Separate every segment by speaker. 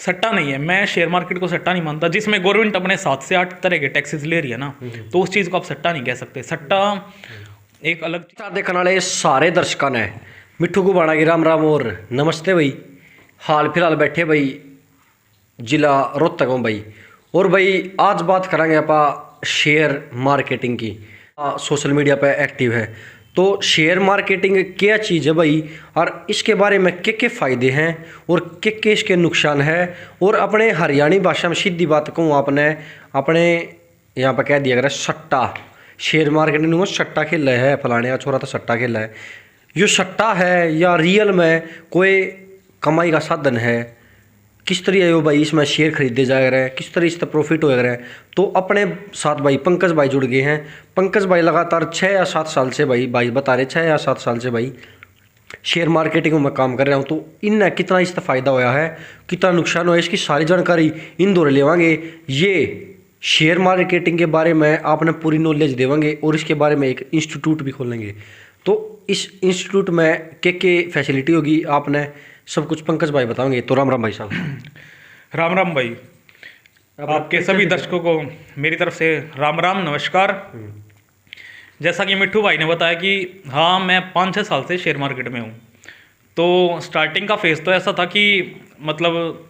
Speaker 1: सट्टा नहीं है। मैं शेयर मार्केट को सट्टा नहीं मानता। जिसमें गवर्नमेंट अपने 7 से 8 तरह के टैक्सेस ले रही है ना, तो उस चीज़ को आप सट्टा नहीं कह सकते। सट्टा एक अलग
Speaker 2: देखने वाले सारे दर्शकों ने मिट्ठू को बाड़ा की राम राम और नमस्ते भाई। हाल फिलहाल बैठे भाई जिला रोहतक में भाई। और भाई आज बात करेंगे आप शेयर मार्केटिंग की। सोशल मीडिया पे एक्टिव है तो शेयर मार्केटिंग क्या चीज़ है भाई, और इसके बारे में क्या फ़ायदे हैं और क्या इसके नुकसान है। और अपने हरियाणी भाषा में सीधी बात कहूँ आपने अपने यहाँ पर कह दिया अगर सट्टा, शेयर मार्केटिंग में सट्टा खेल रहा है, फलाने का छोरा तो सट्टा खेल रहा है। ये सट्टा है या रियल में कोई कमाई का साधन है, किस तरह है भाई इसमें शेयर खरीदे जा रहे हैं, किस तरह इससे प्रॉफिट हो रहा है। तो अपने साथ भाई पंकज भाई जुड़ गए हैं। पंकज भाई लगातार 6 या 7 साल से भाई बता रहे 6 या 7 साल से भाई शेयर मार्केटिंग में काम कर रहा हूँ। तो इनने कितना इससे फ़ायदा होया है, कितना नुकसान हुआ है, इसकी सारी जानकारी इन दौरे लेवांगे। ये शेयर मार्केटिंग के बारे में आपने पूरी नॉलेज देवांगे और इसके बारे में एक इंस्टीट्यूट भी खोलेंगे। तो इस इंस्टीट्यूट में क्या फैसिलिटी होगी आपने सब कुछ पंकज भाई बताओगे। तो राम राम भाई साहब।
Speaker 1: राम राम भाई। आपके सभी दर्शकों को मेरी तरफ से राम राम नमस्कार। जैसा कि मिट्ठू भाई ने बताया कि हाँ मैं 5-6 साल से शेयर मार्केट में हूँ। तो स्टार्टिंग का फेज़ तो ऐसा था कि मतलब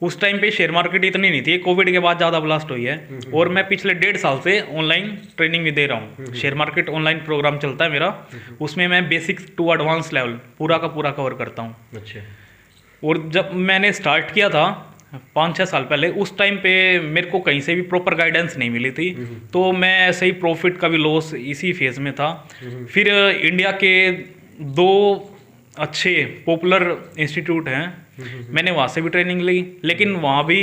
Speaker 1: उस टाइम पे शेयर मार्केट इतनी नहीं थी, कोविड के बाद ज़्यादा ब्लास्ट हुई है। और मैं पिछले 1.5 साल से ऑनलाइन ट्रेनिंग भी दे रहा हूँ। शेयर मार्केट ऑनलाइन प्रोग्राम चलता है मेरा, उसमें मैं बेसिक टू एडवांस लेवल पूरा का पूरा कवर करता हूँ।
Speaker 2: अच्छा।
Speaker 1: और जब मैंने स्टार्ट किया था 5-6 साल पहले, उस टाइम पे मेरे को कहीं से भी प्रॉपर गाइडेंस नहीं मिली थी। तो मैं ऐसे ही प्रॉफिट का भी लॉस इसी फेज़ में था। फिर इंडिया के 2 अच्छे पॉपुलर इंस्टीट्यूट हैं, मैंने वहाँ से भी ट्रेनिंग ली, लेकिन वहाँ भी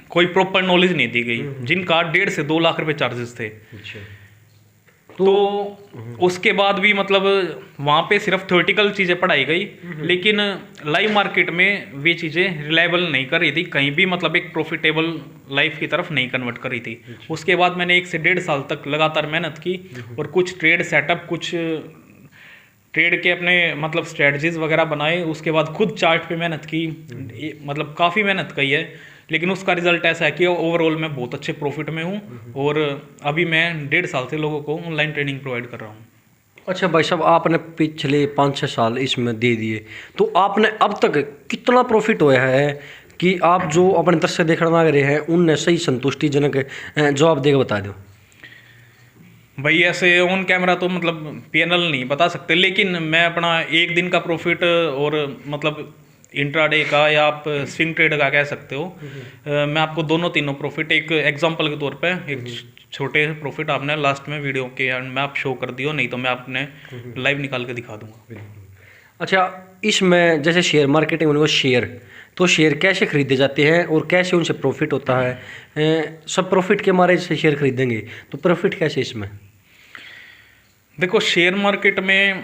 Speaker 1: कोई प्रॉपर नॉलेज नहीं दी गई, जिनका 1.5 से 2 लाख रुपए चार्जेस थे। तो उसके बाद भी मतलब वहाँ पे सिर्फ थ्योरेटिकल चीज़ें पढ़ाई गई, लेकिन लाइव मार्केट में वे चीज़ें रिलायबल नहीं कर रही थी कहीं भी, मतलब एक प्रॉफिटेबल लाइफ की तरफ नहीं कन्वर्ट कर रही थी। उसके बाद मैंने 1 से 1.5 साल तक लगातार मेहनत की और कुछ ट्रेड सेटअप, कुछ ट्रेड के अपने मतलब स्ट्रेटजीज वगैरह बनाए। उसके बाद खुद चार्ट पे मेहनत की, मतलब काफ़ी मेहनत की है, लेकिन उसका रिजल्ट ऐसा है कि ओवरऑल मैं बहुत अच्छे प्रॉफिट में हूँ। और अभी मैं 1.5 साल से लोगों को ऑनलाइन ट्रेनिंग प्रोवाइड कर रहा हूँ।
Speaker 2: अच्छा भाई साहब, आपने पिछले 5-6 साल इसमें दे दिए, तो आपने अब तक कितना प्रॉफिट होया है कि आप जो अपने दर्शक देखने आ रहे हैं उनने सही संतुष्टिजनक जवाब देकर बता दो।
Speaker 1: भाई ऐसे ऑन कैमरा तो मतलब P&L नहीं बता सकते, लेकिन मैं अपना 1 दिन का प्रॉफिट और मतलब इंट्राडे का या आप स्विंग ट्रेड का कह सकते हो, मैं आपको तीनों प्रॉफिट एक एग्जांपल के तौर पे एक छोटे प्रॉफिट आपने लास्ट में वीडियो के एंड में आप शो कर दियो, नहीं तो मैं आपने लाइव निकाल के दिखा दूंगा।
Speaker 2: अच्छा, इसमें जैसे शेयर मार्केटिंग में वो शेयर, तो शेयर कैसे खरीदे जाते हैं और कैसे उनसे प्रॉफिट होता है, सब प्रॉफिट के मारे से शेयर खरीदेंगे तो प्रॉफिट कैसे इसमें।
Speaker 1: देखो, शेयर मार्केट में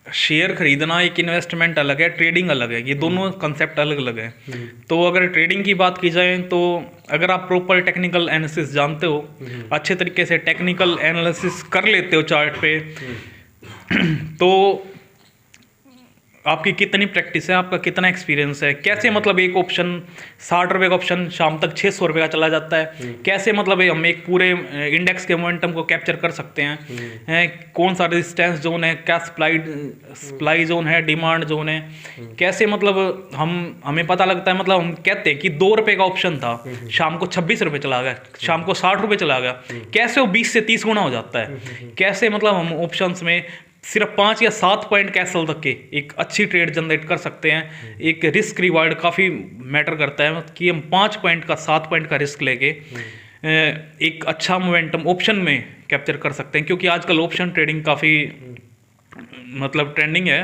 Speaker 1: शेयर खरीदना एक इन्वेस्टमेंट अलग है, ट्रेडिंग अलग है, ये दोनों कंसेप्ट अलग अलग है। तो अगर ट्रेडिंग की बात की जाए तो अगर आप प्रॉपर टेक्निकल एनालिसिस जानते हो, अच्छे तरीके से टेक्निकल एनालिसिस कर लेते हो चार्ट पे, तो आपकी कितनी प्रैक्टिस है, आपका कितना एक्सपीरियंस है, कैसे मतलब एक ऑप्शन 60 रुपये का ऑप्शन शाम तक 600 रुपये का चला जाता है, कैसे मतलब हम एक पूरे इंडेक्स के मोमेंटम को कैप्चर कर सकते हैं, कौन सा रेजिस्टेंस जोन है, क्या सप्लाई जोन है, डिमांड जोन है, कैसे मतलब हमें पता लगता है, मतलब हम कहते हैं कि 2 रुपये का ऑप्शन था, शाम को 26 रुपये चला गया, शाम को 60 रुपये चला गया, कैसे वो 20 से 30 गुना हो जाता है, कैसे मतलब हम ऑप्शंस में सिर्फ 5 या 7 पॉइंट कैसल तक के एक अच्छी ट्रेड जनरेट कर सकते हैं। एक रिस्क रिवार्ड काफ़ी मैटर करता है कि हम 5 पॉइंट का 7 पॉइंट का रिस्क लेके एक अच्छा मोमेंटम ऑप्शन में कैप्चर कर सकते हैं, क्योंकि आजकल ऑप्शन ट्रेडिंग काफ़ी मतलब ट्रेंडिंग है।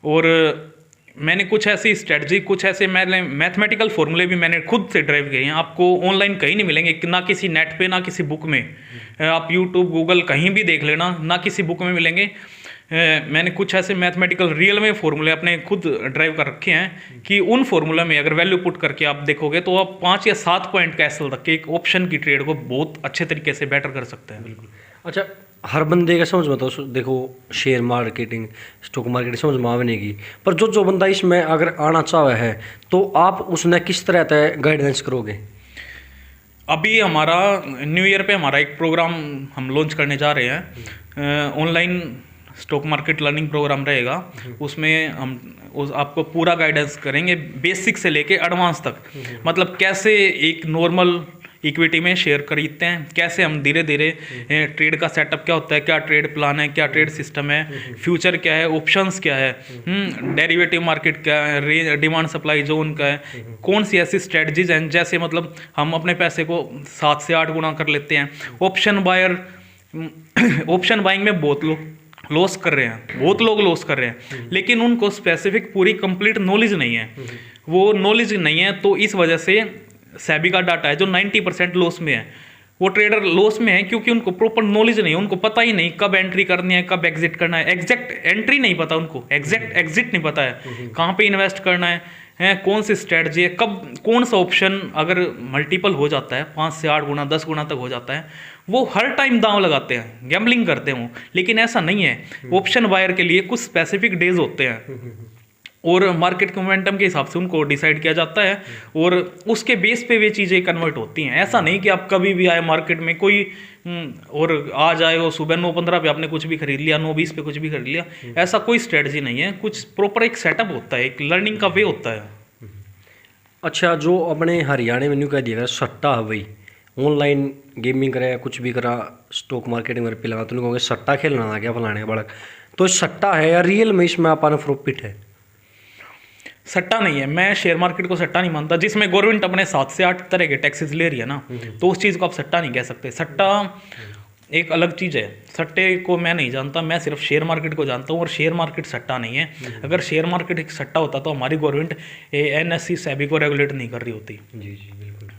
Speaker 1: और मैंने कुछ ऐसी स्ट्रेटजी, कुछ ऐसे मैथमेटिकल फॉर्मूले भी मैंने खुद से ड्राइव किए हैं, आपको ऑनलाइन कहीं नहीं मिलेंगे, ना किसी नेट पे, ना किसी बुक में, आप यूट्यूब गूगल कहीं भी देख लेना, ना किसी बुक में मिलेंगे। मैंने कुछ ऐसे मैथमेटिकल रियल में फॉर्मूले अपने खुद ड्राइव कर रखे हैं कि उन फॉर्मूला में अगर वैल्यू पुट करके आप देखोगे तो आप 5 या 7 पॉइंट कैसल तक के एक ऑप्शन की ट्रेड को बहुत अच्छे तरीके से बेटर कर सकते हैं।
Speaker 2: बिल्कुल। अच्छा, हर बंदे का समझ में तो देखो शेयर मार्केटिंग स्टॉक मार्केट समझ में आने की, पर जो बंदा इसमें अगर आना चाहे है तो आप उसने किस तरह तय गाइडेंस करोगे?
Speaker 1: अभी हमारा न्यू ईयर पे हमारा एक प्रोग्राम हम लॉन्च करने जा रहे हैं, online stock market learning program रहेगा। उसमें हम आपको पूरा गाइडेंस करेंगे, बेसिक से लेके एडवांस तक। मतलब कैसे एक नॉर्मल इक्विटी में शेयर खरीदते हैं, कैसे हम धीरे धीरे ट्रेड का सेटअप क्या होता है, क्या ट्रेड प्लान है, क्या ट्रेड सिस्टम है, फ्यूचर क्या है, ऑप्शंस क्या है, डेरिवेटिव मार्केट क्या है, डिमांड सप्लाई जोन का है, कौन सी ऐसी स्ट्रेटजीज हैं जैसे मतलब हम अपने पैसे को 7 से 8 गुना कर लेते हैं। ऑप्शन बाइंग में बहुत लोग लॉस कर रहे हैं, बहुत लोग लॉस कर रहे हैं, लेकिन उनको स्पेसिफिक पूरी कंप्लीट नॉलेज नहीं है। वो नॉलेज नहीं है तो इस वजह से सेबी का डाटा है जो 90% लॉस में है, वो ट्रेडर लॉस में है क्योंकि उनको प्रॉपर नॉलेज नहीं है। उनको पता ही नहीं कब एंट्री करनी है, कब एग्जिट करना है, एग्जैक्ट एंट्री नहीं पता उनको, एग्जैक्ट एग्जिट नहीं पता है, कहाँ पे इन्वेस्ट करना है, कौन सी स्ट्रेटजी है, कब कौन सा ऑप्शन अगर मल्टीपल हो जाता है 5 से 8 गुना 10 गुना तक हो जाता है, वो हर टाइम दांव लगाते हैं, गैम्बलिंग करते हैं वो। लेकिन ऐसा नहीं है, ऑप्शन बायर के लिए कुछ स्पेसिफिक डेज होते हैं और मार्केट के मोमेंटम के हिसाब से उनको डिसाइड किया जाता है और उसके बेस पे वे चीज़ें कन्वर्ट होती हैं। ऐसा नहीं कि आप कभी भी आए मार्केट में कोई और आ जाए और सुबह 9:15 पे आपने कुछ भी खरीद लिया, 9:20 पे कुछ भी खरीद लिया, ऐसा कोई स्ट्रेटजी नहीं है। कुछ प्रॉपर एक सेटअप होता है, एक लर्निंग का वे होता है।
Speaker 2: अच्छा, जो अपने हरियाणा में न्यू कह दिया सट्टा है भाई, ऑनलाइन गेमिंग करे कुछ भी करा, स्टॉक मार्केट में पे लगा, तो कहोगे सट्टा खेलना आ गया फलाने का बड़क, तो सट्टा है या रियल में इसमें अपन प्रॉफिट है?
Speaker 1: सट्टा नहीं है, मैं शेयर मार्केट को सट्टा नहीं मानता। जिसमें गवर्नमेंट अपने 7 से 8 तरह के टैक्सेस ले रही है ना, तो उस चीज़ को आप सट्टा नहीं कह सकते। सट्टा एक अलग चीज़ है, सट्टे को मैं नहीं जानता, मैं सिर्फ शेयर मार्केट को जानता हूँ और शेयर मार्केट सट्टा नहीं है। अगर शेयर मार्केट एक सट्टा होता तो हमारी गवर्नमेंट NSE सेबी को रेगुलेट नहीं कर रही होती।
Speaker 2: जी जी बिल्कुल।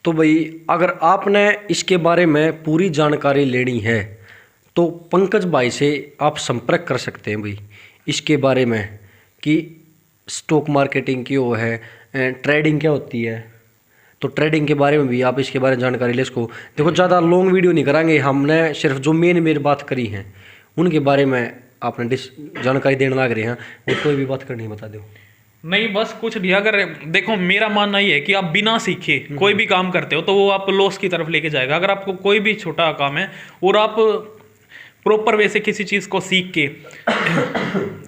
Speaker 2: तो भाई अगर आपने इसके बारे में पूरी जानकारी लेनी है तो पंकज भाई से आप संपर्क कर सकते हैं भाई, इसके बारे में कि स्टॉक मार्केटिंग की वो है, ट्रेडिंग क्या होती है, तो ट्रेडिंग के बारे में भी आप इसके बारे में जानकारी ले। इसको देखो ज़्यादा लॉन्ग वीडियो नहीं कराएंगे, हमने सिर्फ जो मेन बात करी हैं उनके बारे में आपने जानकारी देने लग रहे हैं, और कोई भी बात करनी बता दो।
Speaker 1: नहीं, बस कुछ नहीं। अगर देखो मेरा मानना ये है कि आप बिना सीखे कोई भी काम करते हो तो वो आप लॉस की तरफ लेके जाएगा। अगर आपको कोई भी छोटा काम है और आप प्रॉपर वे से किसी चीज़ को सीख के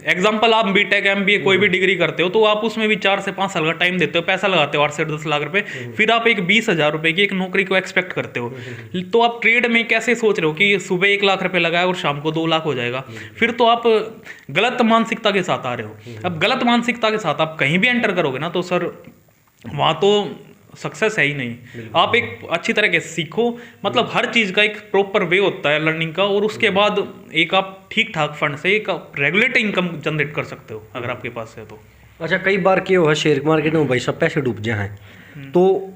Speaker 1: एग्जाम्पल आप बीटेक MBA कोई भी डिग्री करते हो तो आप उसमें भी 4 से 5 साल का टाइम देते हो, पैसा लगाते हो 8 से 10 लाख रुपए, फिर आप एक 20,000 रुपए की एक नौकरी को एक्सपेक्ट करते हो। तो आप ट्रेड में कैसे सोच रहे हो कि सुबह 1 लाख रुपए लगाए और शाम को 2 लाख हो जाएगा? फिर तो आप गलत मानसिकता के साथ आ रहे हो। अब गलत मानसिकता के साथ आप कहीं भी एंटर करोगे ना तो सर वहाँ तो सक्सेस है ही नहीं। आप एक अच्छी तरह के सीखो, मतलब हर चीज़ का एक प्रॉपर वे होता है लर्निंग का, और उसके बाद एक आप ठीक ठाक फंड से एक रेगुलेटर इनकम जनरेट कर सकते हो अगर आपके पास है तो।
Speaker 2: अच्छा, कई बार क्या हुआ शेयर मार्केट में भाई सब पैसे डूब जाए हैं, तो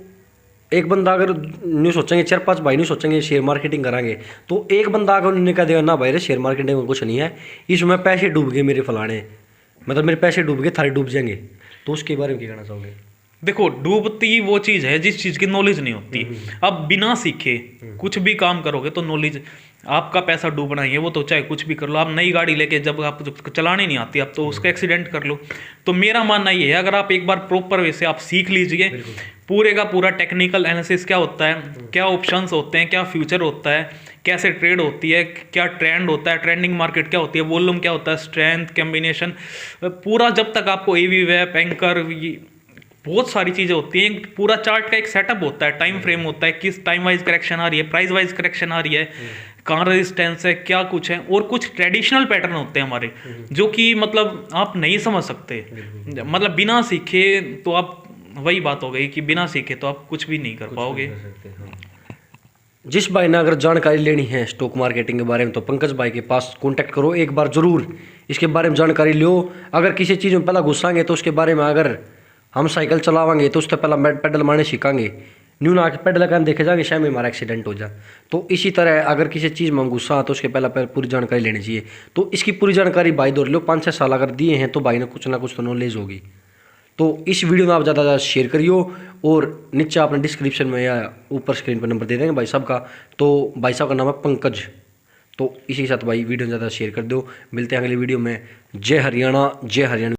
Speaker 2: एक बंदा अगर न्यू सोचेंगे 4-5 भाई न्यू सोचेंगे शेयर मार्केटिंग कराएंगे, तो एक बंदा अगर उन्होंने कह देगा ना भाई रे शेयर मार्केटिंग में कुछ नहीं है, इसमें पैसे डूब गए मेरे फलाने, मतलब मेरे पैसे डूब गए, थारे डूब जाएंगे, तो उसके बारे में क्या कहना चाहोगे?
Speaker 1: देखो, डूबती वो चीज़ है जिस चीज़ की नॉलेज नहीं होती। अब बिना सीखे कुछ भी काम करोगे तो नॉलेज, आपका पैसा डूबना ही है। वो तो चाहे कुछ भी कर लो, आप नई गाड़ी लेके जब आप चलाने नहीं आती आप तो उसका एक्सीडेंट कर लो। तो मेरा मानना ये है, अगर आप एक बार प्रॉपर वे से आप सीख लीजिए पूरे का पूरा टेक्निकल एनालिसिस क्या होता है, क्या ऑप्शंस होते हैं, क्या फ्यूचर होता है, कैसे ट्रेड होती है, क्या ट्रेंड होता है, ट्रेंडिंग मार्केट क्या होती है, वॉल्यूम क्या होता है, स्ट्रेंथ कॉम्बिनेशन, पूरा जब तक आपको AV वेब एंकर बहुत सारी चीज़ें होती हैं, पूरा चार्ट का एक सेटअप होता है, टाइम फ्रेम होता है, किस टाइम वाइज करेक्शन आ रही है, प्राइस वाइज करेक्शन आ रही है, कहाँ रेजिस्टेंस है, क्या कुछ है, और कुछ ट्रेडिशनल पैटर्न होते हैं हमारे जो कि मतलब आप नहीं समझ सकते। मतलब बिना सीखे तो आप, वही बात हो गई कि बिना सीखे तो आप कुछ भी नहीं कर पाओगे।
Speaker 2: जिस भाई ने अगर जानकारी लेनी है स्टॉक मार्केटिंग के बारे में तो पंकज भाई के पास कांटेक्ट करो, एक बार ज़रूर इसके बारे में जानकारी लो। अगर किसी चीज़ में पहला घुसाएंगे तो उसके बारे में, अगर हम साइकिल चलावांगे तो उससे पहला पेडल मारने सीखेंगे, न्यू ना पेडल लगाने देखे जाएंगे शायद में हमारा एक्सीडेंट हो जाए। तो इसी तरह अगर किसी चीज़ में हम गुस्सा तो उसके पहले पूरी जानकारी लेनी चाहिए। तो इसकी पूरी जानकारी भाई दौड़ लो, 5-6 साल अगर दिए हैं तो भाई ने कुछ ना कुछ तो नॉलेज होगी। तो इस वीडियो में आप ज़्यादा ज़्यादा शेयर करियो, और नीचे आपने डिस्क्रिप्शन में या ऊपर स्क्रीन पर नंबर दे देंगे भाई साहब का। तो भाई साहब का नाम है पंकज। तो इसी के साथ भाई वीडियो ज़्यादा शेयर कर दो। मिलते हैं अगली वीडियो में। जय हरियाणा, जय हरियाणा।